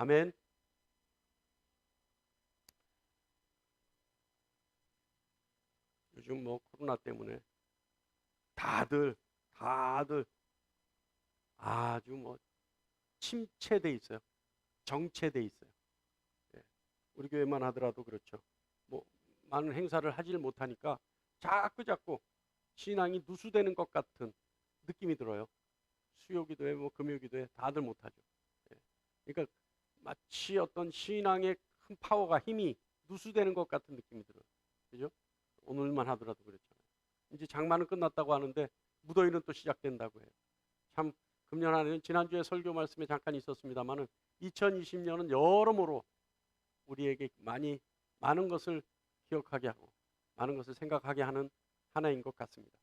아멘. 요즘 뭐 코로나 때문에 다들 아주 뭐 침체돼 있어요. 정체돼 있어요. 예. 우리 교회만 하더라도 그렇죠. 뭐 많은 행사를 하질 못하니까 자꾸 신앙이 누수되는 것 같은 느낌이 들어요. 수요기도회, 뭐 금요기도회 다들 못하죠. 예. 그러니까 마치 어떤 신앙의 큰 파워가 힘이 누수되는 것 같은 느낌이 들어요. 그죠? 오늘만 하더라도 그렇잖아요. 이제 장마는 끝났다고 하는데 무더위는 또 시작된다고 해요. 참 금년 한 해는 지난주에 설교 말씀에 잠깐 있었습니다만은 2020년은 여러모로 우리에게 많은 것을 기억하게 하고 많은 것을 생각하게 하는 하나인 것 같습니다.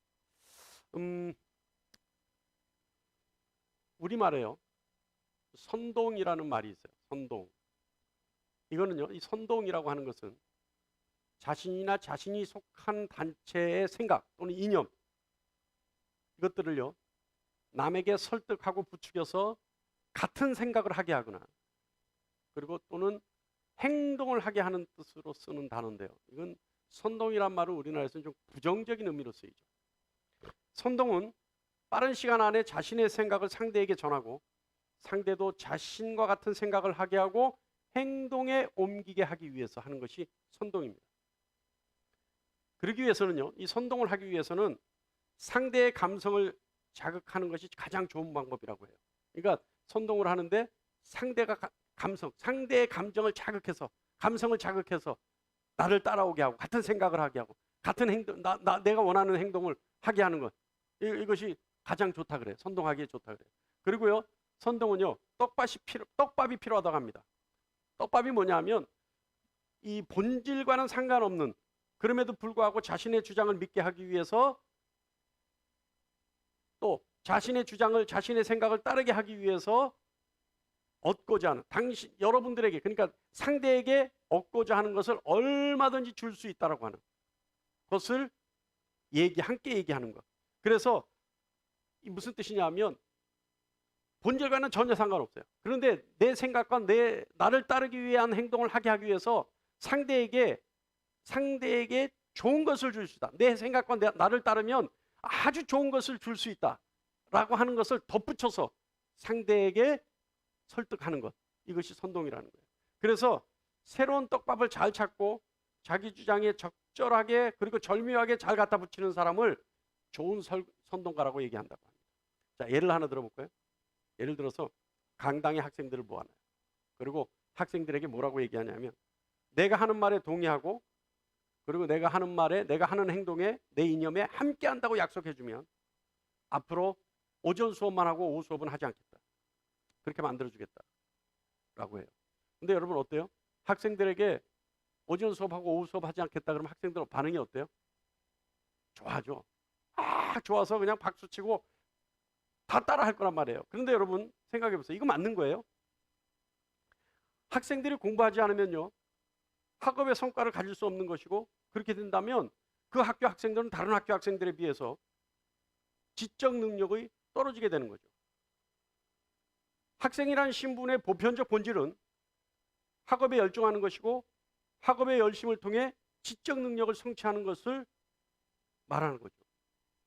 우리말에요. 선동이라는 말이 있어요. 선동. 이거는요. 이 선동이라고 하는 것은 자신이나 자신이 속한 단체의 생각 또는 이념 이것들을요. 남에게 설득하고 부추겨서 같은 생각을 하게 하거나 그리고 또는 행동을 하게 하는 뜻으로 쓰는 단어인데요. 이건 선동이란 말은 우리나라에서는 좀 부정적인 의미로 쓰이죠. 선동은 빠른 시간 안에 자신의 생각을 상대에게 전하고 상대도 자신과 같은 생각을 하게 하고 행동에 옮기게 하기 위해서 하는 것이 선동입니다. 그러기 위해서는요, 이 선동을 하기 위해서는 상대의 감성을 자극하는 것이 가장 좋은 방법이라고 해요. 그러니까 선동을 하는데 상대의 감정을 자극해서, 감성을 자극해서 나를 따라오게 하고 같은 생각을 하게 하고 같은 행동, 내가 원하는 행동을 하게 하는 것, 이것이 가장 좋다 그래요. 선동하기에 좋다 그래요. 그리고요, 선동은요, 떡밥이 필요하다고 합니다. 떡밥이 뭐냐면 이 본질과는 상관없는, 그럼에도 불구하고 자신의 주장을 믿게 하기 위해서 또 자신의 주장을, 자신의 생각을 따르게 하기 위해서 얻고자 하는, 여러분들에게, 그러니까 상대에게 얻고자 하는 것을 얼마든지 줄 수 있다라고 하는 것을 함께 얘기하는 것. 그래서 무슨 뜻이냐면 본질과는 전혀 상관없어요. 그런데 내 생각과 나를 따르기 위한 행동을 하기 위해서 상대에게 좋은 것을 줄 수 있다. 내 생각과 나를 따르면 아주 좋은 것을 줄 수 있다라고 하는 것을 덧붙여서 상대에게 설득하는 것. 이것이 선동이라는 거예요. 그래서 새로운 떡밥을 잘 찾고 자기 주장에 적절하게 그리고 절묘하게 잘 갖다 붙이는 사람을 좋은 선동가라고 얘기한다고 합니다. 자, 예를 하나 들어볼까요? 예를 들어서 강당의 학생들을 모아놔요. 그리고 학생들에게 뭐라고 얘기하냐면 내가 하는 말에 동의하고 그리고 내가 하는 말에, 내가 하는 행동에, 내 이념에 함께 한다고 약속해주면 앞으로 오전 수업만 하고 오후 수업은 하지 않겠다. 그렇게 만들어주겠다라고 해요. 근데 여러분 어때요? 학생들에게 오전 수업하고 오후 수업 하지 않겠다 그러면 학생들 반응이 어때요? 좋아하죠. 좋아서 그냥 박수치고 다 따라 할 거란 말이에요. 그런데 여러분 생각해 보세요. 이거 맞는 거예요? 학생들이 공부하지 않으면요, 학업의 성과를 가질 수 없는 것이고, 그렇게 된다면 그 학교 학생들은 다른 학교 학생들에 비해서 지적 능력이 떨어지게 되는 거죠. 학생이라는 신분의 보편적 본질은 학업에 열중하는 것이고 학업의 열심을 통해 지적 능력을 성취하는 것을 말하는 거죠.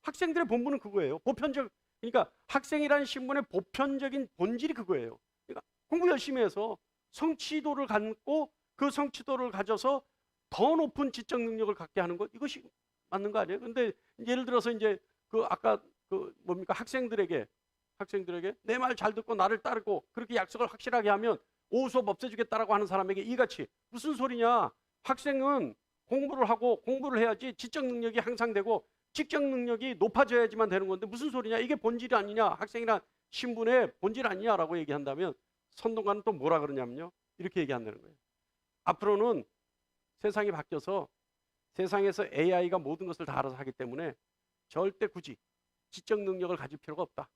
학생들의 본분은 그거예요. 그러니까 학생이라는 신분의 보편적인 본질이 그거예요. 그러니까 공부 열심히 해서 성취도를 갖고 그 성취도를 가져서 더 높은 지적 능력을 갖게 하는 것, 이것이 맞는 거 아니에요? 근데 예를 들어서 이제 아까 학생들에게 내 말 잘 듣고 나를 따르고 그렇게 약속을 확실하게 하면 오후 수업 없애주겠다라고 하는 사람에게 이같이 무슨 소리냐? 학생은 공부를 하고 공부를 해야지 지적 능력이 향상되고 지적 능력이 높아져야지만 되는 건데 무슨 소리냐? 이게 본질이 아니냐? 학생이란 신분의 본질 아니냐라고 얘기한다면 선동가는 또 뭐라 그러냐면요, 이렇게 얘기한다는 거예요. 앞으로는 세상이 바뀌어서 세상에서 AI가 모든 것을 다 알아서 하기 때문에 절대 굳이 지적 능력을 가질 필요가 없다.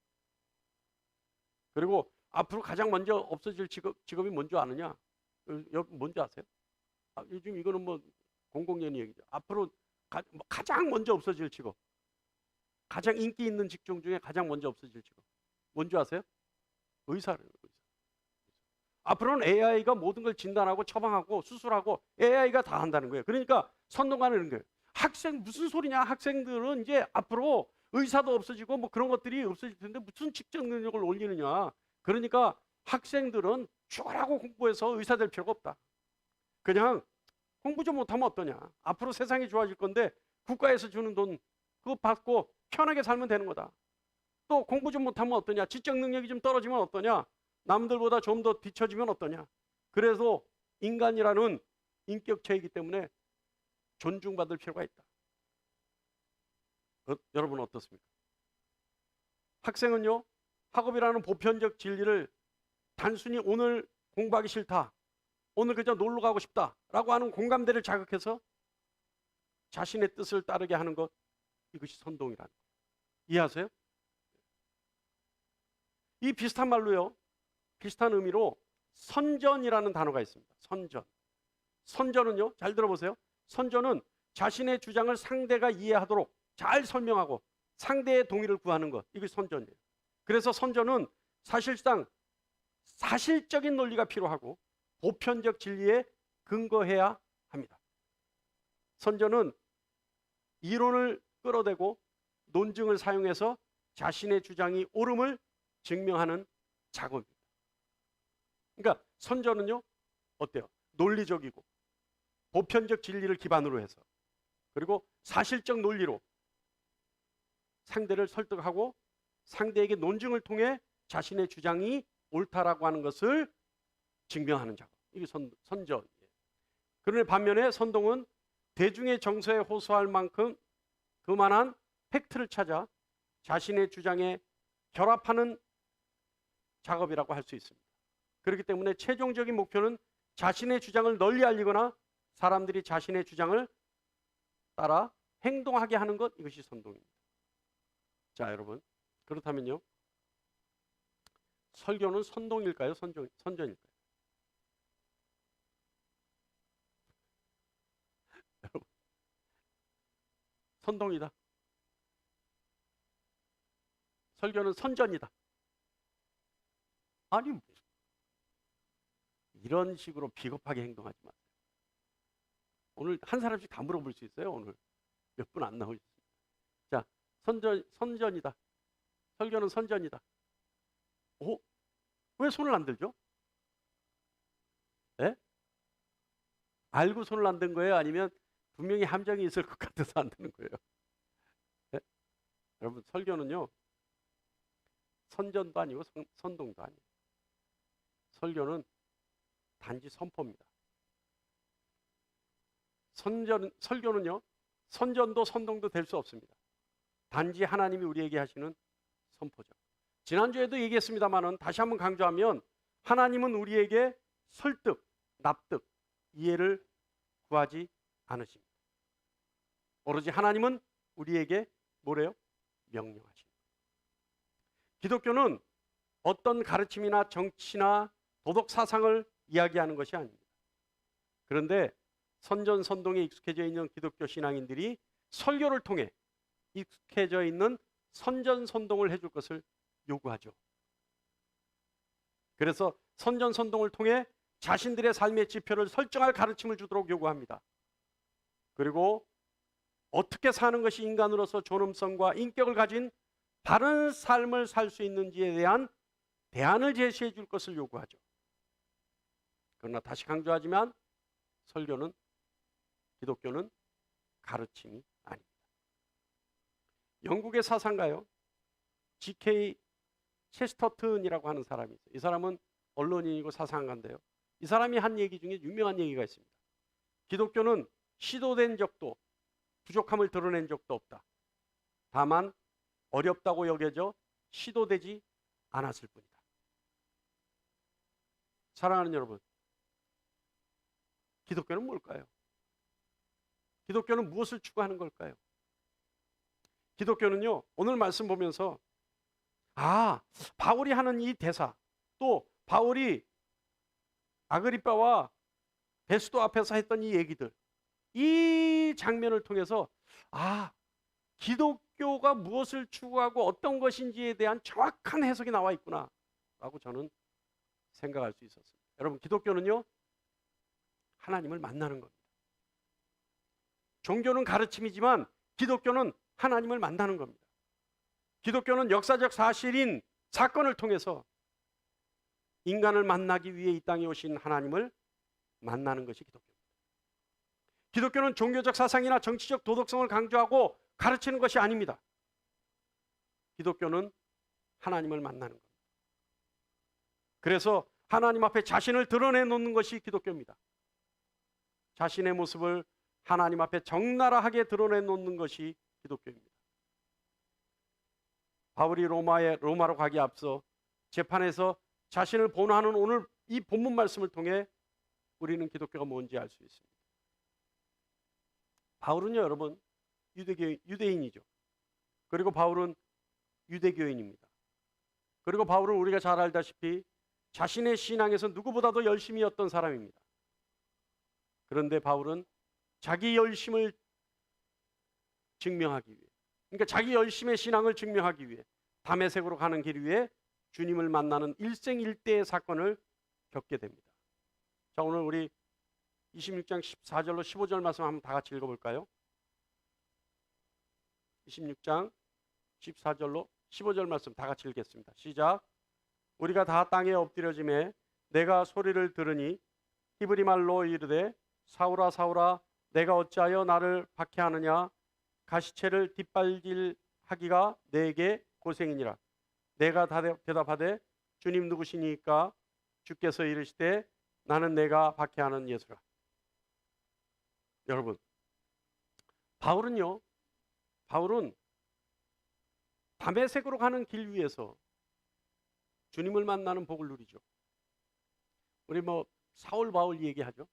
그리고 앞으로 가장 먼저 없어질 직업이 뭔지 아느냐? 뭔지 아세요? 요즘 이거는 뭐 공공연히 얘기죠. 앞으로 가장 먼저 없어질 직업, 가장 인기 있는 직종 중에 가장 먼저 없어질 직업 뭔지 아세요? 의사래요. 의사. 앞으로는 AI가 모든 걸 진단하고 처방하고 수술하고 AI가 다 한다는 거예요. 그러니까 선동하는 거예요. 학생 무슨 소리냐? 학생들은 이제 앞으로 의사도 없어지고 뭐 그런 것들이 없어질 텐데 무슨 직접 능력을 올리느냐? 그러니까 학생들은 죽어라고 공부해서 의사 될 필요가 없다. 그냥 공부 좀 못하면 어떠냐? 앞으로 세상이 좋아질 건데 국가에서 주는 돈 그거 받고 편하게 살면 되는 거다. 또 공부 좀 못하면 어떠냐? 지적 능력이 좀 떨어지면 어떠냐? 남들보다 좀 더 뒤처지면 어떠냐? 그래서 인간이라는 인격체이기 때문에 존중받을 필요가 있다. 여러분 어떻습니까? 학생은요, 학업이라는 보편적 진리를 단순히 오늘 공부하기 싫다, 오늘 그저 놀러 가고 싶다라고 하는 공감대를 자극해서 자신의 뜻을 따르게 하는 것, 이것이 선동이라는 거예요. 이해하세요? 이 비슷한 말로요, 비슷한 의미로 선전이라는 단어가 있습니다. 선전. 선전은요, 잘 들어보세요. 선전은 자신의 주장을 상대가 이해하도록 잘 설명하고 상대의 동의를 구하는 것, 이것이 선전이에요. 그래서 선전은 사실상 사실적인 논리가 필요하고 보편적 진리에 근거해야 합니다. 선전은 이론을 끌어대고 논증을 사용해서 자신의 주장이 옳음을 증명하는 작업입니다. 그러니까 선전은요, 어때요? 논리적이고 보편적 진리를 기반으로 해서, 그리고 사실적 논리로 상대를 설득하고 상대에게 논증을 통해 자신의 주장이 옳다라고 하는 것을 증명하는 작업, 이게 선전이에요. 그런데 반면에 선동은 대중의 정서에 호소할 만큼 그만한 팩트를 찾아 자신의 주장에 결합하는 작업이라고 할 수 있습니다. 그렇기 때문에 최종적인 목표는 자신의 주장을 널리 알리거나 사람들이 자신의 주장을 따라 행동하게 하는 것, 이것이 선동입니다. 자, 여러분, 그렇다면요, 설교는 선동일까요? 선전일까요? 여러분, 선동이다. 설교는 선전이다. 아니, 이런 식으로 비겁하게 행동하지 마세요. 오늘 한 사람씩 다 물어볼 수 있어요. 오늘 몇 분 안 나오셨습니다. 자, 선전이다. 설교는 선전이다. 오? 왜 손을 안 들죠? 네? 알고 손을 안 든 거예요? 아니면 분명히 함정이 있을 것 같아서 안 드는 거예요? 네? 여러분, 설교는요, 선전도 아니고 선동도 아니에요. 설교는 단지 선포입니다. 설교는요, 선전도 선동도 될 수 없습니다. 단지 하나님이 우리에게 하시는 선포죠. 지난주에도 얘기했습니다만은 다시 한번 강조하면, 하나님은 우리에게 설득, 납득, 이해를 구하지 않으십니다. 오로지 하나님은 우리에게 뭐래요? 명령하십니다. 기독교는 어떤 가르침이나 정치나 도덕 사상을 이야기하는 것이 아닙니다. 그런데 선전선동에 익숙해져 있는 기독교 신앙인들이 설교를 통해 익숙해져 있는 선전선동을 해줄 것을 요구하죠. 그래서 선전선동을 통해 자신들의 삶의 지표를 설정할 가르침을 주도록 요구합니다. 그리고 어떻게 사는 것이 인간으로서 존엄성과 인격을 가진 바른 삶을 살 수 있는지에 대한 대안을 제시해 줄 것을 요구하죠. 그러나 다시 강조하지만 설교는, 기독교는 가르침이 아닙니다. 영국의 사상가요, G.K. 체스터튼이라고 하는 사람이 있어요. 이 사람은 언론인이고 사상가인데요, 이 사람이 한 얘기 중에 유명한 얘기가 있습니다. 기독교는 시도된 적도 부족함을 드러낸 적도 없다. 다만 어렵다고 여겨져 시도되지 않았을 뿐이다. 사랑하는 여러분, 기독교는 뭘까요? 기독교는 무엇을 추구하는 걸까요? 기독교는요, 오늘 말씀 보면서 바울이 하는 이 대사, 또 바울이 아그리빠와 베스도 앞에서 했던 이 얘기들, 이 장면을 통해서 기독교가 무엇을 추구하고 어떤 것인지에 대한 정확한 해석이 나와 있구나 라고 저는 생각할 수 있었습니다. 여러분, 기독교는요, 하나님을 만나는 겁니다. 종교는 가르침이지만 기독교는 하나님을 만나는 겁니다. 기독교는 역사적 사실인 사건을 통해서 인간을 만나기 위해 이 땅에 오신 하나님을 만나는 것이 기독교입니다. 기독교는 종교적 사상이나 정치적 도덕성을 강조하고 가르치는 것이 아닙니다. 기독교는 하나님을 만나는 겁니다. 그래서 하나님 앞에 자신을 드러내놓는 것이 기독교입니다. 자신의 모습을 하나님 앞에 적나라하게 드러내놓는 것이 기독교입니다. 바울이 로마로 가기에 앞서 재판에서 자신을 본하는 오늘 이 본문 말씀을 통해 우리는 기독교가 뭔지 알 수 있습니다. 바울은요, 여러분, 유대인이죠. 그리고 바울은 유대교인입니다. 그리고 바울은 우리가 잘 알다시피 자신의 신앙에서 누구보다도 열심히 했던 사람입니다. 그런데 바울은 자기 열심을 증명하기 위해, 그러니까 자기 열심의 신앙을 증명하기 위해 다메섹으로 가는 길 위에 주님을 만나는 일생일대의 사건을 겪게 됩니다. 자, 오늘 우리 26장 14절로 15절 말씀 한번 다 같이 읽어볼까요? 26장 14절로 15절 말씀 다 같이 읽겠습니다. 시작. 우리가 다 땅에 엎드려짐에 내가 소리를 들으니 히브리 말로 이르되 사울아 사울아 내가 어찌하여 나를 박해하느냐 가시체를 뒷발질하기가 내게 고생이니라. 내가 대답하되 주님 누구시니까? 주께서 이르시되 나는 내가 박해하는 예수라. 여러분, 바울은 다메섹으로 가는 길 위에서 주님을 만나는 복을 누리죠. 우리 사울 바울 얘기하죠.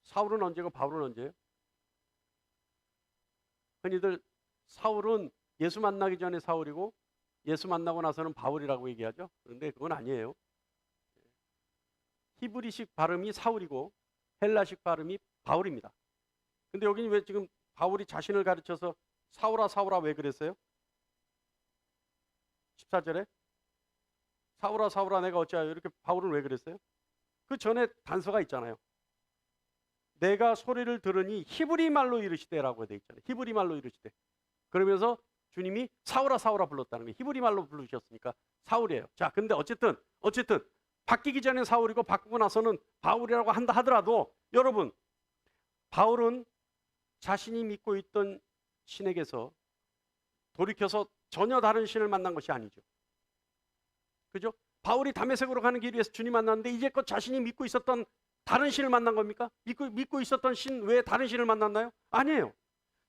사울은 언제고 바울은 언제예요? 흔히들 사울은 예수 만나기 전에 사울이고 예수 만나고 나서는 바울이라고 얘기하죠. 그런데 그건 아니에요. 히브리식 발음이 사울이고 헬라식 발음이 바울입니다. 근데 여기는 왜 지금 바울이 자신을 가르쳐서 사울아 사울아 왜 그랬어요? 14절에 사울아 사울아 내가 어찌하여 이렇게 바울은 왜 그랬어요? 그 전에 단서가 있잖아요. 내가 소리를 들으니 히브리 말로 이르시되라고 돼 있잖아요. 히브리 말로 이르시되. 그러면서 주님이 사울아 사울아 불렀다는 거예요. 히브리 말로 부르셨으니까 사울이에요. 자, 근데 어쨌든 바뀌기 전에 사울이고 바꾸고 나서는 바울이라고 한다 하더라도 여러분, 바울은 자신이 믿고 있던 신에게서 돌이켜서 전혀 다른 신을 만난 것이 아니죠. 그죠? 바울이 다메섹으로 가는 길 위에서 주님 만났는데 이제껏 자신이 믿고 있었던 다른 신을 만난 겁니까? 믿고 있었던 신 외에 다른 신을 만났나요? 아니에요.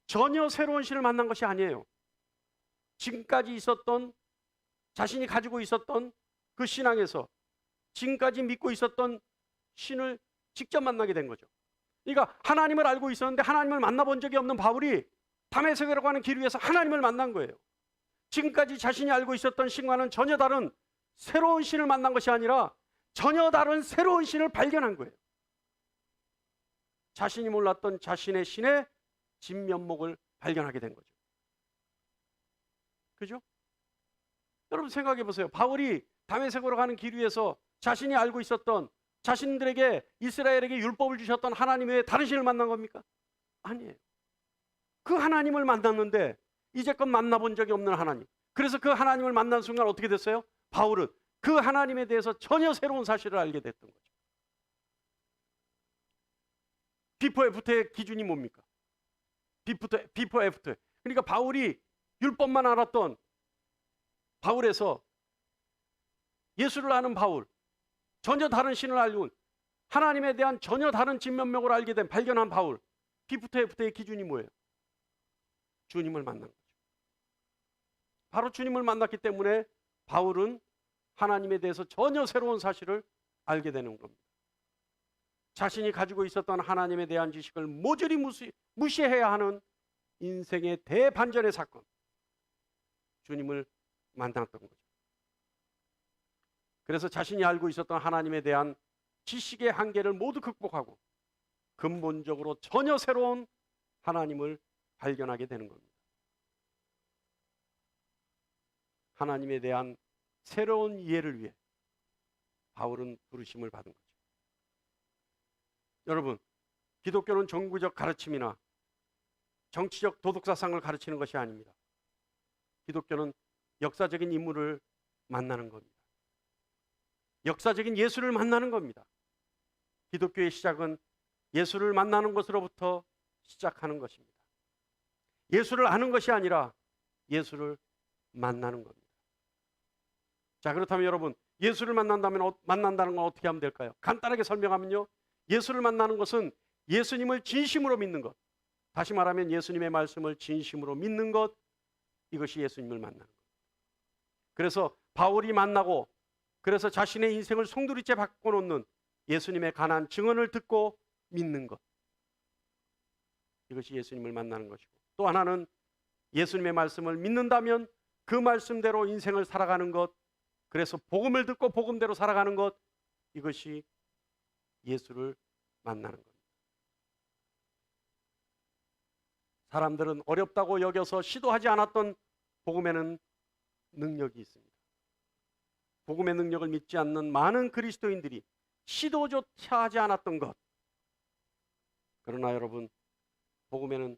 전혀 새로운 신을 만난 것이 아니에요. 지금까지 있었던, 자신이 가지고 있었던 그 신앙에서 지금까지 믿고 있었던 신을 직접 만나게 된 거죠. 그러니까 하나님을 알고 있었는데 하나님을 만나본 적이 없는 바울이 다메섹으로 가는 길 위에서 하나님을 만난 거예요. 지금까지 자신이 알고 있었던 신과는 전혀 다른 새로운 신을 만난 것이 아니라 전혀 다른 새로운 신을 발견한 거예요. 자신이 몰랐던 자신의 신의 진면목을 발견하게 된 거죠. 그죠? 여러분 생각해 보세요. 바울이 다메섹으로 가는 길 위에서 자신이 알고 있었던, 자신들에게 이스라엘에게 율법을 주셨던 하나님 외에 다른 신을 만난 겁니까? 아니에요. 그 하나님을 만났는데 이제껏 만나본 적이 없는 하나님. 그래서 그 하나님을 만난 순간 어떻게 됐어요? 바울은 그 하나님에 대해서 전혀 새로운 사실을 알게 됐던 거죠. 비포 애프터의 기준이 뭡니까? 비포 애프터. 그러니까 바울이 율법만 알았던 바울에서 예수를 아는 바울, 전혀 다른 신을 알고 하나님에 대한 전혀 다른 진면목을 알게 된 발견한 바울, 비포 애프터의 기준이 뭐예요? 주님을 만난 거죠. 바로 주님을 만났기 때문에 바울은 하나님에 대해서 전혀 새로운 사실을 알게 되는 겁니다. 자신이 가지고 있었던 하나님에 대한 지식을 모조리 무시해야 하는 인생의 대반전의 사건, 주님을 만났던 거죠. 그래서 자신이 알고 있었던 하나님에 대한 지식의 한계를 모두 극복하고 근본적으로 전혀 새로운 하나님을 발견하게 되는 겁니다. 하나님에 대한 새로운 이해를 위해 바울은 부르심을 받은 거죠. 여러분, 기독교는 종교적 가르침이나 정치적 도덕사상을 가르치는 것이 아닙니다. 기독교는 역사적인 인물을 만나는 겁니다. 역사적인 예수를 만나는 겁니다. 기독교의 시작은 예수를 만나는 것으로부터 시작하는 것입니다. 예수를 아는 것이 아니라 예수를 만나는 겁니다. 자, 그렇다면 여러분, 예수를 만난다는 건 어떻게 하면 될까요? 간단하게 설명하면요, 예수를 만나는 것은 예수님을 진심으로 믿는 것, 다시 말하면 예수님의 말씀을 진심으로 믿는 것, 이것이 예수님을 만나는 것. 그래서 바울이 만나고, 그래서 자신의 인생을 송두리째 바꿔놓는 예수님의 간한 증언을 듣고 믿는 것, 이것이 예수님을 만나는 것이고, 또 하나는 예수님의 말씀을 믿는다면 그 말씀대로 인생을 살아가는 것, 그래서 복음을 듣고 복음대로 살아가는 것, 이것이 예수를 만나는 겁니다. 사람들은 어렵다고 여겨서 시도하지 않았던 복음에는 능력이 있습니다. 복음의 능력을 믿지 않는 많은 그리스도인들이 시도조차 하지 않았던 것, 그러나 여러분, 복음에는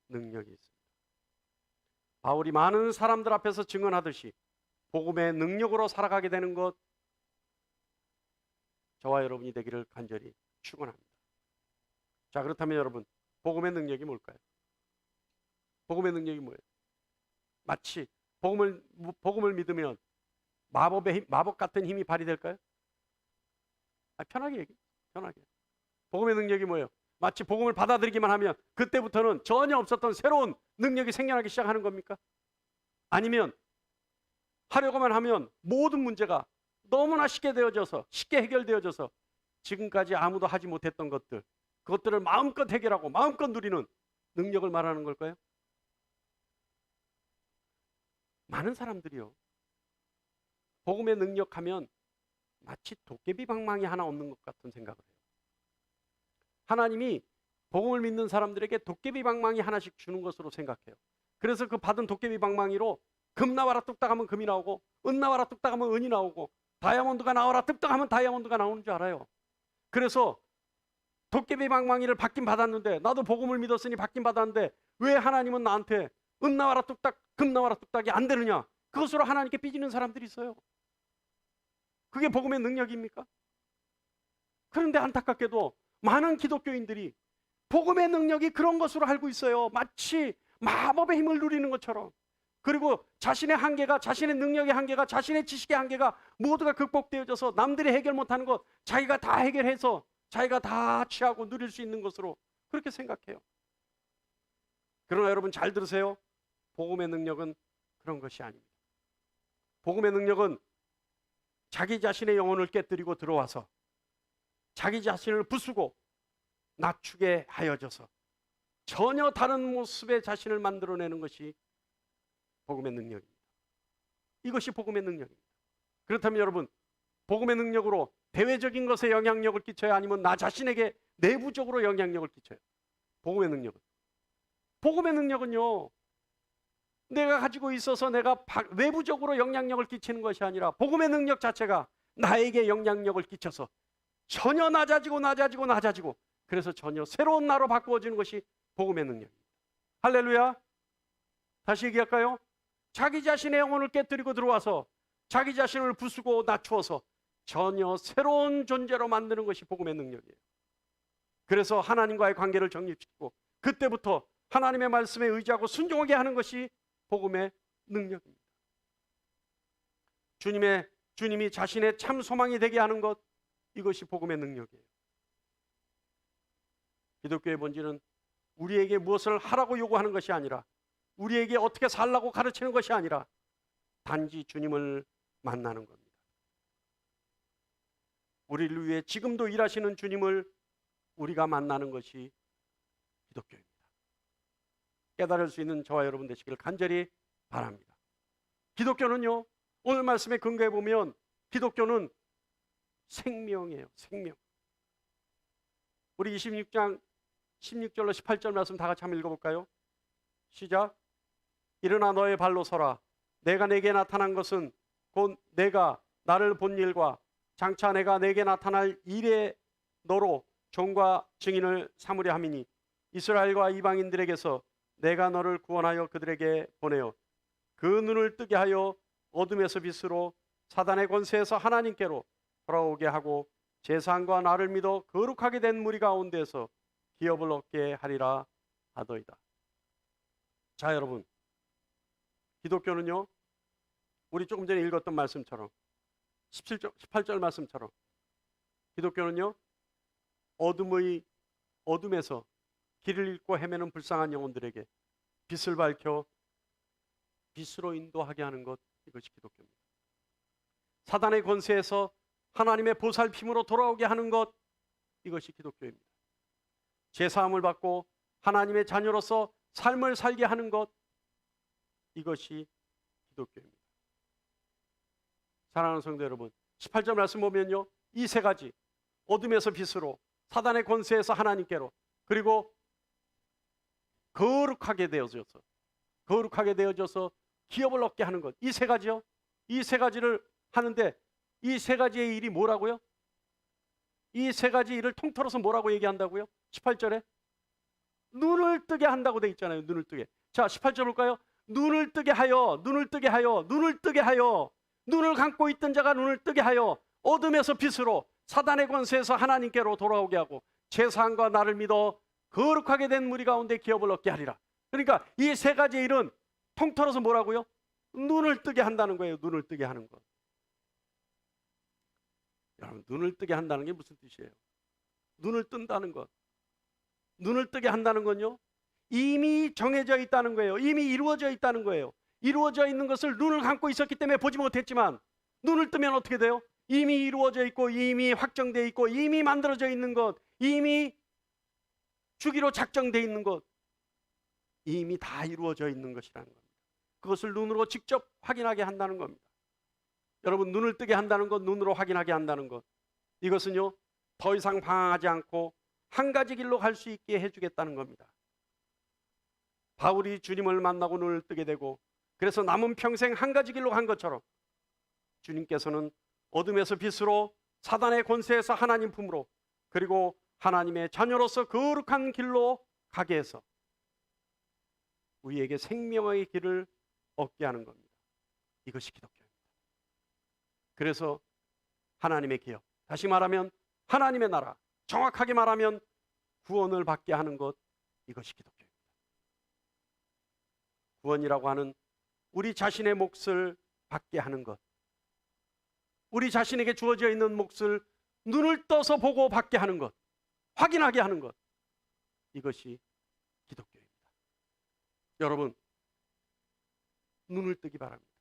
능력이 있습니다. 바울이 많은 사람들 앞에서 증언하듯이 복음의 능력으로 살아가게 되는 것, 저와 여러분이 되기를 간절히 축원합니다. 자, 그렇다면 여러분, 복음의 능력이 뭘까요? 복음의 능력이 뭐예요? 마치 복음을 믿으면 마법 같은 힘이 발휘될까요? 편하게 얘기해. 편하게. 복음의 능력이 뭐예요? 마치 복음을 받아들이기만 하면 그때부터는 전혀 없었던 새로운 능력이 생겨나기 시작하는 겁니까? 아니면 하려고만 하면 모든 문제가 너무나 쉽게 해결되어져서 지금까지 아무도 하지 못했던 것들, 그것들을 마음껏 해결하고 마음껏 누리는 능력을 말하는 걸까요? 많은 사람들이요, 복음의 능력하면 마치 도깨비 방망이 하나 없는 것 같은 생각을 해요. 하나님이 복음을 믿는 사람들에게 도깨비 방망이 하나씩 주는 것으로 생각해요. 그래서 그 받은 도깨비 방망이로 금 나와라 뚝딱 하면 금이 나오고, 은 나와라 뚝딱 하면 은이 나오고, 다이아몬드가 나와라 뚝딱 하면 다이아몬드가 나오는 줄 알아요. 그래서 도깨비 방망이를 받긴 받았는데, 나도 복음을 믿었으니 받긴 받았는데 왜 하나님은 나한테 은 나와라 뚝딱, 금 나와라 뚝딱이 안 되느냐? 그것으로 하나님께 삐지는 사람들이 있어요. 그게 복음의 능력입니까? 그런데 안타깝게도 많은 기독교인들이 복음의 능력이 그런 것으로 알고 있어요. 마치 마법의 힘을 누리는 것처럼. 그리고 자신의 한계가, 자신의 능력의 한계가, 자신의 지식의 한계가 모두가 극복되어져서 남들이 해결 못하는 것 자기가 다 해결해서 자기가 다 취하고 누릴 수 있는 것으로 그렇게 생각해요. 그러나 여러분 잘 들으세요. 복음의 능력은 그런 것이 아닙니다. 복음의 능력은 자기 자신의 영혼을 깨뜨리고 들어와서 자기 자신을 부수고 낮추게 하여져서 전혀 다른 모습의 자신을 만들어내는 것이 복음의 능력입니다. 이것이 복음의 능력입니다. 그렇다면 여러분, 복음의 능력으로 대외적인 것에 영향력을 끼쳐야, 아니면 나 자신에게 내부적으로 영향력을 끼쳐요? 복음의 능력은, 복음의 능력은요, 내가 가지고 있어서 내가 외부적으로 영향력을 끼치는 것이 아니라 복음의 능력 자체가 나에게 영향력을 끼쳐서 전혀 낮아지고 그래서 전혀 새로운 나로 바꾸어지는 것이 복음의 능력입니다. 할렐루야. 다시 얘기할까요? 자기 자신의 영혼을 깨뜨리고 들어와서 자기 자신을 부수고 낮추어서 전혀 새로운 존재로 만드는 것이 복음의 능력이에요. 그래서 하나님과의 관계를 정립시키고 그때부터 하나님의 말씀에 의지하고 순종하게 하는 것이 복음의 능력입니다. 주님이 자신의 참 소망이 되게 하는 것, 이것이 복음의 능력이에요. 기독교의 본질은 우리에게 무엇을 하라고 요구하는 것이 아니라, 우리에게 어떻게 살라고 가르치는 것이 아니라 단지 주님을 만나는 겁니다. 우리를 위해 지금도 일하시는 주님을 우리가 만나는 것이 기독교입니다. 깨달을 수 있는 저와 여러분 되시기를 간절히 바랍니다. 기독교는요, 오늘 말씀에 근거해 보면 기독교는 생명이에요. 생명. 우리 26장 16절로 18절 말씀 다 같이 한번 읽어볼까요? 시작. 일어나 너의 발로 서라. 내가 내게 나타난 것은 곧 내가 나를 본 일과 장차 내가 내게 나타날 일에 너로 종과 증인을 삼으려 함이니 이스라엘과 이방인들에게서 내가 너를 구원하여 그들에게 보내어 그 눈을 뜨게 하여 어둠에서 빛으로 사단의 권세에서 하나님께로 돌아오게 하고 제사장과 나를 믿어 거룩하게 된 무리 가운데서 기업을 얻게 하리라 하더이다. 자, 여러분, 기독교는요, 우리 조금 전에 읽었던 말씀처럼 18절 말씀처럼 기독교는요, 어둠에서 길을 잃고 헤매는 불쌍한 영혼들에게 빛을 밝혀 빛으로 인도하게 하는 것, 이것이 기독교입니다. 사단의 권세에서 하나님의 보살핌으로 돌아오게 하는 것, 이것이 기독교입니다. 제사함을 받고 하나님의 자녀로서 삶을 살게 하는 것, 이것이 기독교입니다. 사랑하는 성도 여러분, 18절 말씀 보면요, 이 세 가지, 어둠에서 빛으로, 사단의 권세에서 하나님께로, 그리고 거룩하게 되어져서 기업을 얻게 하는 것, 이 세 가지요. 이 세 가지를 하는데, 이 세 가지의 일이 뭐라고요? 이 세 가지 일을 통틀어서 뭐라고 얘기한다고요? 18절에 눈을 뜨게 한다고 돼 있잖아요. 눈을 뜨게. 자, 18절 볼까요? 눈을 뜨게 하여, 눈을 뜨게 하여, 눈을 뜨게 하여, 눈을 감고 있던 자가 눈을 뜨게 하여 어둠에서 빛으로, 사단의 권세에서 하나님께로 돌아오게 하고 제사장과 나를 믿어 거룩하게 된 무리 가운데 기업을 얻게 하리라. 그러니까 이 세 가지 일은 통틀어서 뭐라고요? 눈을 뜨게 한다는 거예요. 눈을 뜨게 하는 것. 여러분, 눈을 뜨게 한다는 게 무슨 뜻이에요? 눈을 뜬다는 것. 눈을 뜨게 한다는 건요, 이미 정해져 있다는 거예요. 이미 이루어져 있다는 거예요. 이루어져 있는 것을 눈을 감고 있었기 때문에 보지 못했지만 눈을 뜨면 어떻게 돼요? 이미 이루어져 있고, 이미 확정되어 있고, 이미 만들어져 있는 것, 이미 주기로 작정되어 있는 것, 이미 다 이루어져 있는 것이라는 겁니다. 그것을 눈으로 직접 확인하게 한다는 겁니다. 여러분, 눈을 뜨게 한다는 것, 눈으로 확인하게 한다는 것, 이것은요, 더 이상 방황하지 않고 한 가지 길로 갈 수 있게 해주겠다는 겁니다. 바울이 주님을 만나고 눈을 뜨게 되고, 그래서 남은 평생 한 가지 길로 간 것처럼 주님께서는 어둠에서 빛으로, 사단의 권세에서 하나님 품으로, 그리고 하나님의 자녀로서 거룩한 길로 가게 해서 우리에게 생명의 길을 얻게 하는 겁니다. 이것이 기독교입니다. 그래서 하나님의 기업, 다시 말하면 하나님의 나라, 정확하게 말하면 구원을 받게 하는 것, 이것이 기독교입니다. 구원이라고 하는 우리 자신의 몫을 받게 하는 것, 우리 자신에게 주어져 있는 몫을 눈을 떠서 보고 받게 하는 것, 확인하게 하는 것, 이것이 기독교입니다. 여러분, 눈을 뜨기 바랍니다.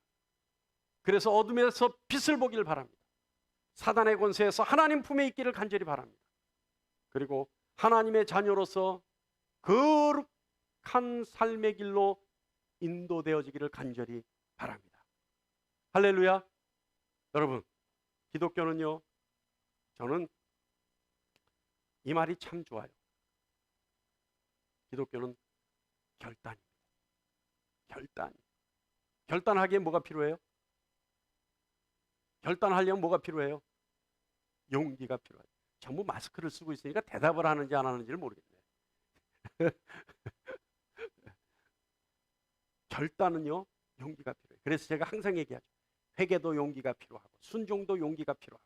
그래서 어둠에서 빛을 보기를 바랍니다. 사단의 권세에서 하나님 품에 있기를 간절히 바랍니다. 그리고 하나님의 자녀로서 거룩한 삶의 길로 인도되어지기를 간절히 바랍니다. 할렐루야. 여러분, 기독교는요, 저는 이 말이 참 좋아요. 기독교는 결단입니다. 결단하기에 뭐가 필요해요? 결단하려면 뭐가 필요해요? 용기가 필요해요. 전부 마스크를 쓰고 있으니까 대답을 하는지 안 하는지를 모르겠네요. 결단은요, 용기가 필요해요. 그래서 제가 항상 얘기하죠. 회개도 용기가 필요하고, 순종도 용기가 필요하고,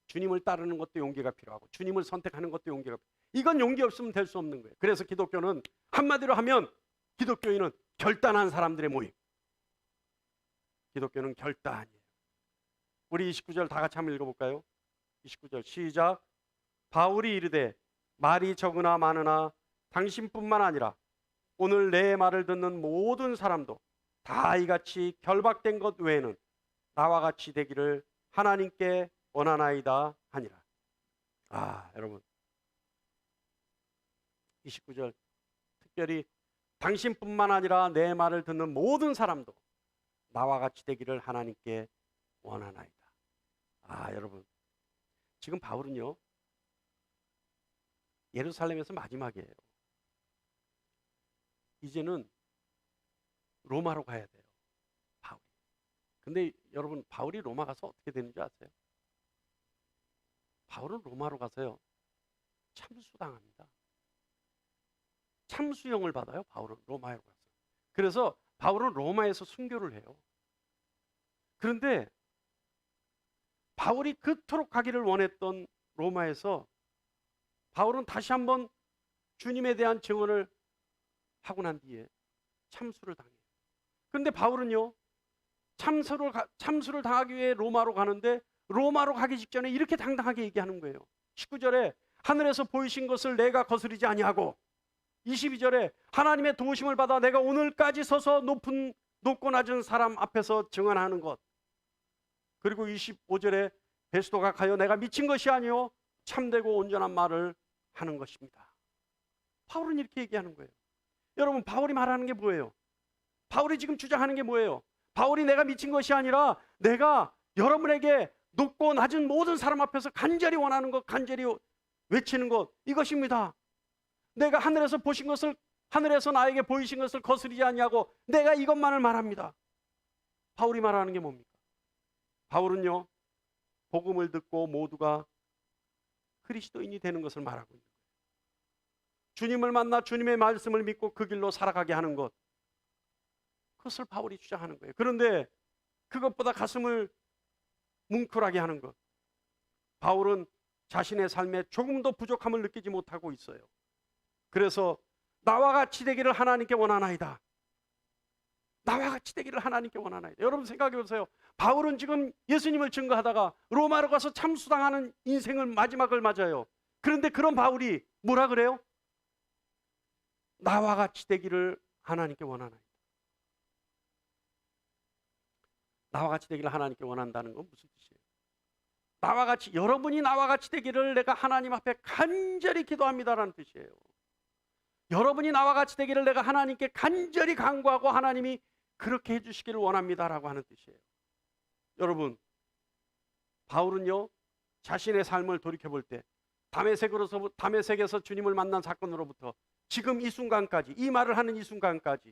주님을 따르는 것도 용기가 필요하고, 주님을 선택하는 것도 용기가 필요하고, 이건 용기 없으면 될 수 없는 거예요. 그래서 기독교는 한마디로 하면 기독교인은 결단한 사람들의 모임. 기독교는 결단이에요. 우리 29절 다 같이 한번 읽어볼까요? 29절 시작. 바울이 이르되 말이 적으나 많으나 당신뿐만 아니라 오늘 내 말을 듣는 모든 사람도 다 이같이 결박된 것 외에는 나와 같이 되기를 하나님께 원하나이다 하니라. 여러분, 29절 특별히 당신뿐만 아니라 내 말을 듣는 모든 사람도 나와 같이 되기를 하나님께 원하나이다. 여러분, 지금 바울은요, 예루살렘에서 마지막이에요. 이제는 로마로 가야 돼요, 바울이. 근데 여러분, 바울이 로마 가서 어떻게 되는지 아세요? 바울은 로마로 가서요, 참수당합니다. 참수형을 받아요. 바울은 로마에 가서. 그래서 바울은 로마에서 순교를 해요. 그런데 바울이 그토록 가기를 원했던 로마에서 바울은 다시 한번 주님에 대한 증언을 하고 난 뒤에 참수를 당해요. 그런데 바울은요, 참수를 당하기 위해 로마로 가는데 로마로 가기 직전에 이렇게 당당하게 얘기하는 거예요. 19절에 하늘에서 보이신 것을 내가 거스르지 아니하고, 22절에 하나님의 도우심을 받아 내가 오늘까지 서서 높고 낮은 사람 앞에서 증언하는 것, 그리고 25절에 베스도가 가여 내가 미친 것이 아니요 참되고 온전한 말을 하는 것입니다. 바울은 이렇게 얘기하는 거예요. 여러분, 바울이 말하는 게 뭐예요? 바울이 지금 주장하는 게 뭐예요? 바울이 내가 미친 것이 아니라 내가 여러분에게 높고 낮은 모든 사람 앞에서 간절히 원하는 것, 간절히 외치는 것, 이것입니다. 내가 하늘에서 보신 것을, 하늘에서 나에게 보이신 것을 거스르지 아니하고 내가 이것만을 말합니다. 바울이 말하는 게 뭡니까? 바울은요, 복음을 듣고 모두가 그리스도인이 되는 것을 말하고 있는 거예요. 주님을 만나 주님의 말씀을 믿고 그 길로 살아가게 하는 것, 그것을 바울이 주장하는 거예요. 그런데 그것보다 가슴을 뭉클하게 하는 것, 바울은 자신의 삶에 조금도 부족함을 느끼지 못하고 있어요. 그래서 나와 같이 되기를 하나님께 원하나이다. 나와 같이 되기를 하나님께 원하나이다. 여러분 생각해 보세요. 바울은 지금 예수님을 증거하다가 로마로 가서 참수당하는 인생을 마지막을 맞아요. 그런데 그런 바울이 뭐라 그래요? 나와 같이 되기를 하나님께 원하나이다. 나와 같이 되기를 하나님께 원한다는 건 무슨 뜻이에요? 나와 같이, 여러분이 나와 같이 되기를 내가 하나님 앞에 간절히 기도합니다라는 뜻이에요. 여러분이 나와 같이 되기를 내가 하나님께 간절히 간구하고 하나님이 그렇게 해주시기를 원합니다라고 하는 뜻이에요. 여러분, 바울은요, 자신의 삶을 돌이켜볼 때 다메섹에서 주님을 만난 사건으로부터 지금 이 순간까지, 이 말을 하는 이 순간까지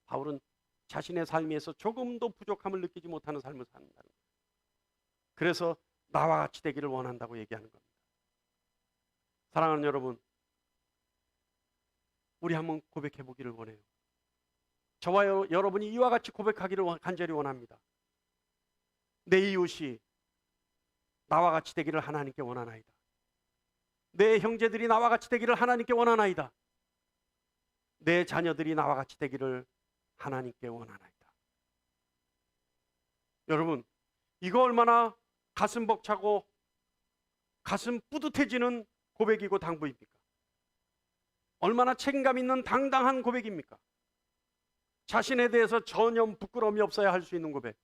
바울은 자신의 삶에서 조금도 부족함을 느끼지 못하는 삶을 산다는 거예요. 그래서 나와 같이 되기를 원한다고 얘기하는 겁니다. 사랑하는 여러분, 우리 한번 고백해 보기를 원해요. 저와 여러분이 이와 같이 고백하기를 간절히 원합니다. 내 이웃이 나와 같이 되기를 하나님께 원하나이다. 내 형제들이 나와 같이 되기를 하나님께 원하나이다. 내 자녀들이 나와 같이 되기를 하나님께 원하나이다. 여러분, 이거 얼마나 가슴 벅차고 가슴 뿌듯해지는 고백이고 당부입니까? 얼마나 책임감 있는 당당한 고백입니까? 자신에 대해서 전혀 부끄러움이 없어야 할 수 있는 고백,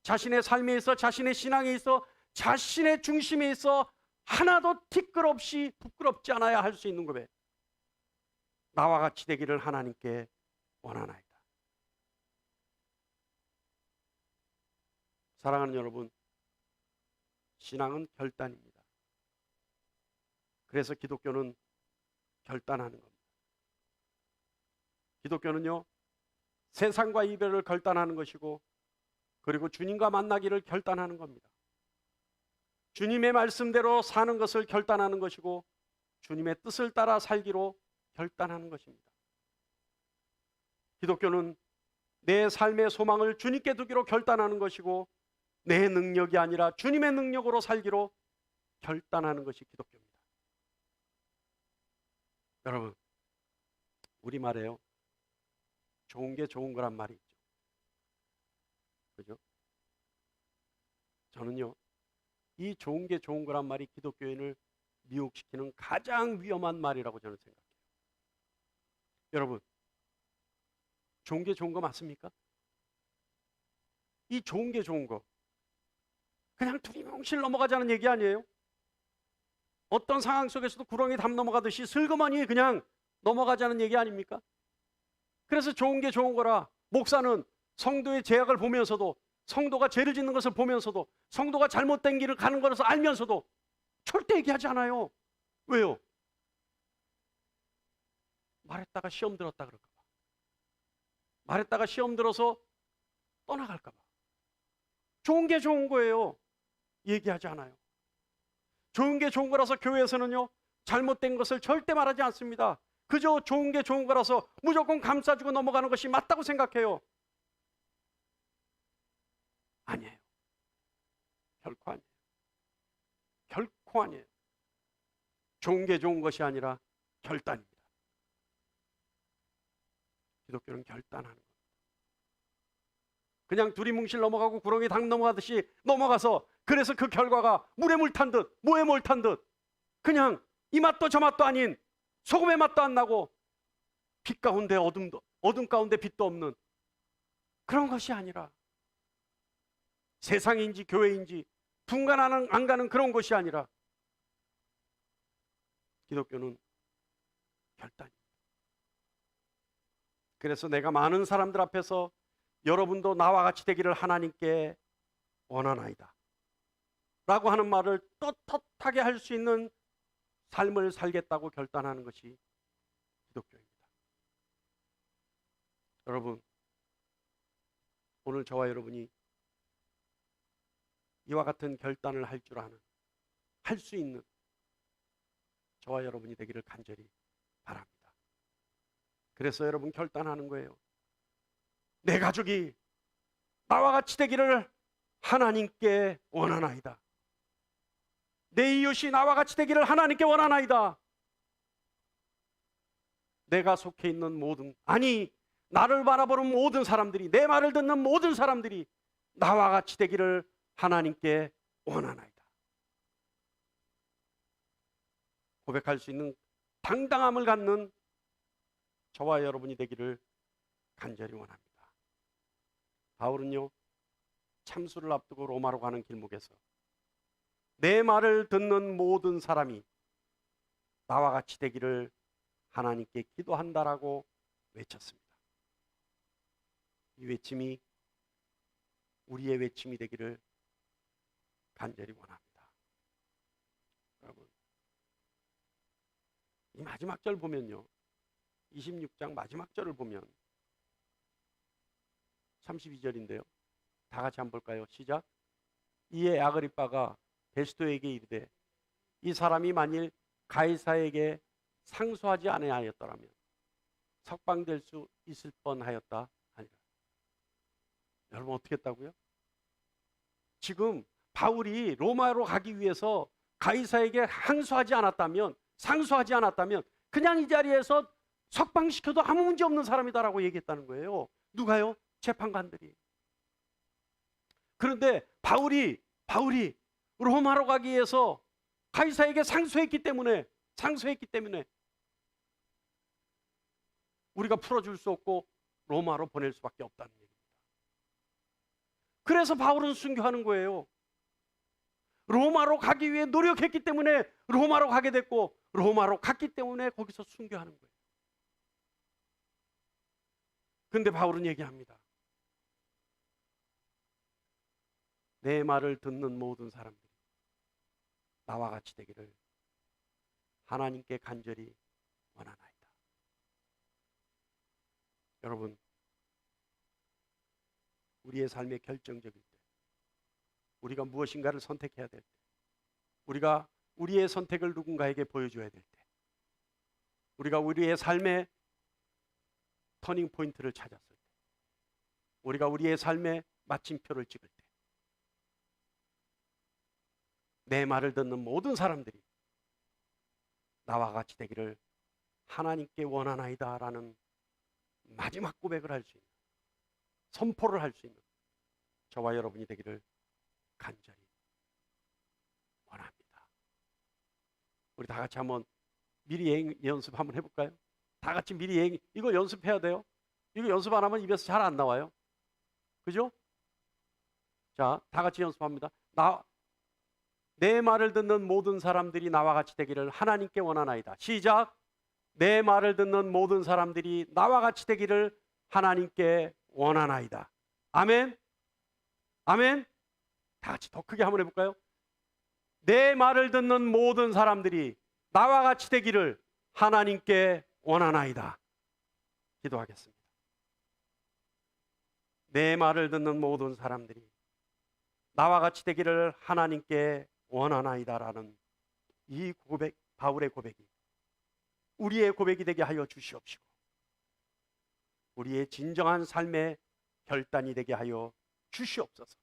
자신의 삶에 있어, 자신의 신앙에 있어, 자신의 중심에 있어 하나도 티끌 없이 부끄럽지 않아야 할 수 있는 고백, 나와 같이 되기를 하나님께 원하나이다. 사랑하는 여러분, 신앙은 결단입니다. 그래서 기독교는 결단하는 겁니다. 기독교는요, 세상과 이별을 결단하는 것이고, 그리고 주님과 만나기를 결단하는 겁니다. 주님의 말씀대로 사는 것을 결단하는 것이고, 주님의 뜻을 따라 살기로 결단하는 것입니다. 기독교는 내 삶의 소망을 주님께 두기로 결단하는 것이고, 내 능력이 아니라 주님의 능력으로 살기로 결단하는 것이 기독교입니다. 여러분, 우리말에요, 좋은 게 좋은 거란 말이 있죠. 그죠? 저는요, 이 좋은 게 좋은 거란 말이 기독교인을 미혹시키는 가장 위험한 말이라고 저는 생각해요. 여러분, 좋은 게 좋은 거 맞습니까? 이 좋은 게 좋은 거 그냥 두리뭉실 넘어가자는 얘기 아니에요? 어떤 상황 속에서도 구렁이 담 넘어가듯이 슬그머니 그냥 넘어가자는 얘기 아닙니까? 그래서 좋은 게 좋은 거라 목사는 성도의 죄악을 보면서도, 성도가 죄를 짓는 것을 보면서도, 성도가 잘못된 길을 가는 것을 알면서도 절대 얘기하지 않아요. 왜요? 말했다가 시험 들었다 그럴까 봐, 말했다가 시험 들어서 떠나갈까 봐. 좋은 게 좋은 거예요. 얘기하지 않아요. 좋은 게 좋은 거라서 교회에서는요, 잘못된 것을 절대 말하지 않습니다. 그저 좋은 게 좋은 거라서 무조건 감싸주고 넘어가는 것이 맞다고 생각해요. 아니에요. 결코 아니에요. 결코 아니에요. 좋은 게 좋은 것이 아니라 결단입니다. 기독교는 결단하는 겁니다. 그냥 두리뭉실 넘어가고 구렁이 당 넘어가듯이 넘어가서, 그래서 그 결과가 물에 물 탄 듯, 모에 물 탄 듯, 그냥 이 맛도 저 맛도 아닌 소금의 맛도 안 나고 빛 가운데 어둠 가운데 빛도 없는 그런 것이 아니라, 세상인지 교회인지 분간 안 가는 그런 것이 아니라, 기독교는 결단입니다. 그래서 내가 많은 사람들 앞에서 여러분도 나와 같이 되기를 하나님께 원하나이다 라고 하는 말을 떳떳하게 할 수 있는 삶을 살겠다고 결단하는 것이 기독교입니다. 여러분, 오늘 저와 여러분이 이와 같은 결단을 할 줄 아는, 할 수 있는 저와 여러분이 되기를 간절히 바랍니다. 그래서 여러분 결단하는 거예요. 내 가족이 나와 같이 되기를 하나님께 원하나이다. 내 이웃이 나와 같이 되기를 하나님께 원하나이다. 내가 속해 있는 모든, 아니 나를 바라보는 모든 사람들이, 내 말을 듣는 모든 사람들이 나와 같이 되기를 하나님께 원하나이다. 고백할 수 있는 당당함을 갖는 저와 여러분이 되기를 간절히 원합니다. 바울은요, 참수를 앞두고 로마로 가는 길목에서 내 말을 듣는 모든 사람이 나와 같이 되기를 하나님께 기도한다라고 외쳤습니다. 이 외침이 우리의 외침이 되기를 간절히 원합니다. 여러분, 이 마지막 절 보면요, 26장 마지막 절을 보면 32절인데요. 다 같이 한번 볼까요? 시작. 이에 아그리빠가 베스토에게 이르되 이 사람이 만일 가이사에게 상소하지 아니하였더라면 석방될 수 있을 뻔하였다 아니라. 여러분 어떻게 했다고요? 지금 바울이 로마로 가기 위해서 가이사에게 상소하지 않았다면 그냥 이 자리에서 석방시켜도 아무 문제 없는 사람이다라고 얘기했다는 거예요. 누가요? 재판관들이. 그런데 바울이 로마로 가기 위해서 가이사에게 상소했기 때문에 우리가 풀어줄 수 없고 로마로 보낼 수밖에 없다는 얘기입니다. 그래서 바울은 순교하는 거예요. 로마로 가기 위해 노력했기 때문에 로마로 가게 됐고, 로마로 갔기 때문에 거기서 순교하는 거예요. 근데 바울은 얘기합니다. 내 말을 듣는 모든 사람들이 나와 같이 되기를 하나님께 간절히 원하나이다. 여러분, 우리의 삶의 결정적일 때, 우리가 무엇인가를 선택해야 될 때, 우리가 우리의 선택을 누군가에게 보여줘야 될 때, 우리가 우리의 삶의 터닝 포인트를 찾았을 때, 우리가 우리의 삶의 마침표를 찍을 때, 내 말을 듣는 모든 사람들이 나와 같이 되기를 하나님께 원하나이다 라는 마지막 고백을 할 수 있는, 선포를 할 수 있는 저와 여러분이 되기를 간절히 원합니다. 우리 다 같이 한번 미리 연습 한번 해볼까요? 다 같이 미리 이거 연습해야 돼요. 이거 연습 안 하면 입에서 잘 안 나와요. 그죠? 자, 다 같이 연습합니다. 내 말을 듣는 모든 사람들이 나와 같이 되기를 하나님께 원하나이다. 시작. 내 말을 듣는 모든 사람들이 나와 같이 되기를 하나님께 원하나이다. 아멘. 아멘. 다 같이 더 크게 한번 해볼까요? 내 말을 듣는 모든 사람들이 나와 같이 되기를 하나님께 원하나이다. 기도하겠습니다. 내 말을 듣는 모든 사람들이 나와 같이 되기를 하나님께 원하나이다라는 이 고백, 바울의 고백이 우리의 고백이 되게 하여 주시옵시고 우리의 진정한 삶의 결단이 되게 하여 주시옵소서.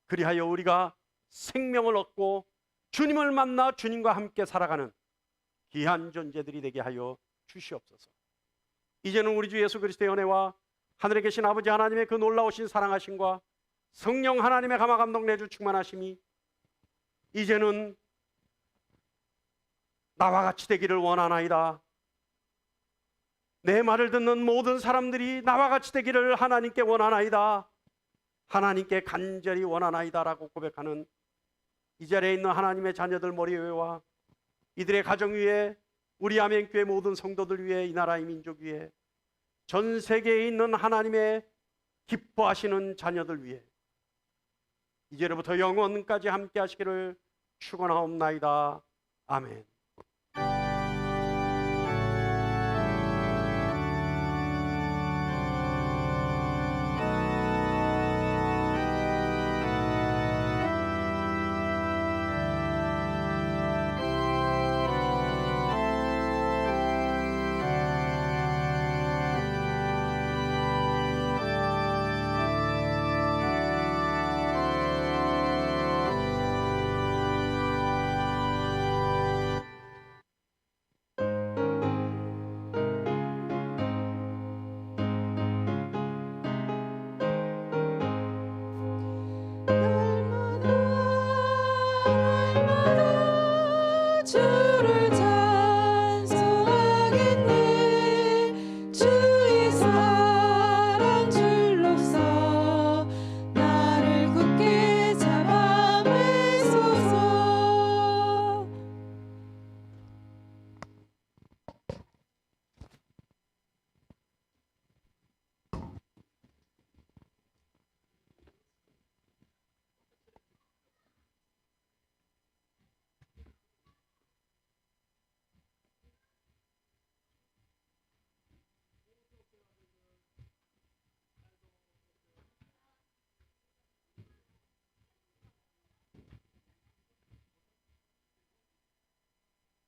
그리하여 우리가 생명을 얻고 주님을 만나 주님과 함께 살아가는 귀한 존재들이 되게 하여 주시옵소서. 이제는 우리 주 예수 그리스도의 은혜와 하늘에 계신 아버지 하나님의 그 놀라우신 사랑하심과 성령 하나님의 감화 감동 내주 충만하심이 이제는 나와 같이 되기를 원하나이다. 내 말을 듣는 모든 사람들이 나와 같이 되기를 하나님께 원하나이다. 하나님께 간절히 원하나이다 라고 고백하는 이 자리에 있는 하나님의 자녀들 머리 위와 이들의 가정 위에 우리 아멘교회 모든 성도들 위에 이 나라의 민족 위에 전 세계에 있는 하나님의 기뻐하시는 자녀들 위에 이제로부터 영원까지 함께 하시기를 축원하옵나이다. 아멘.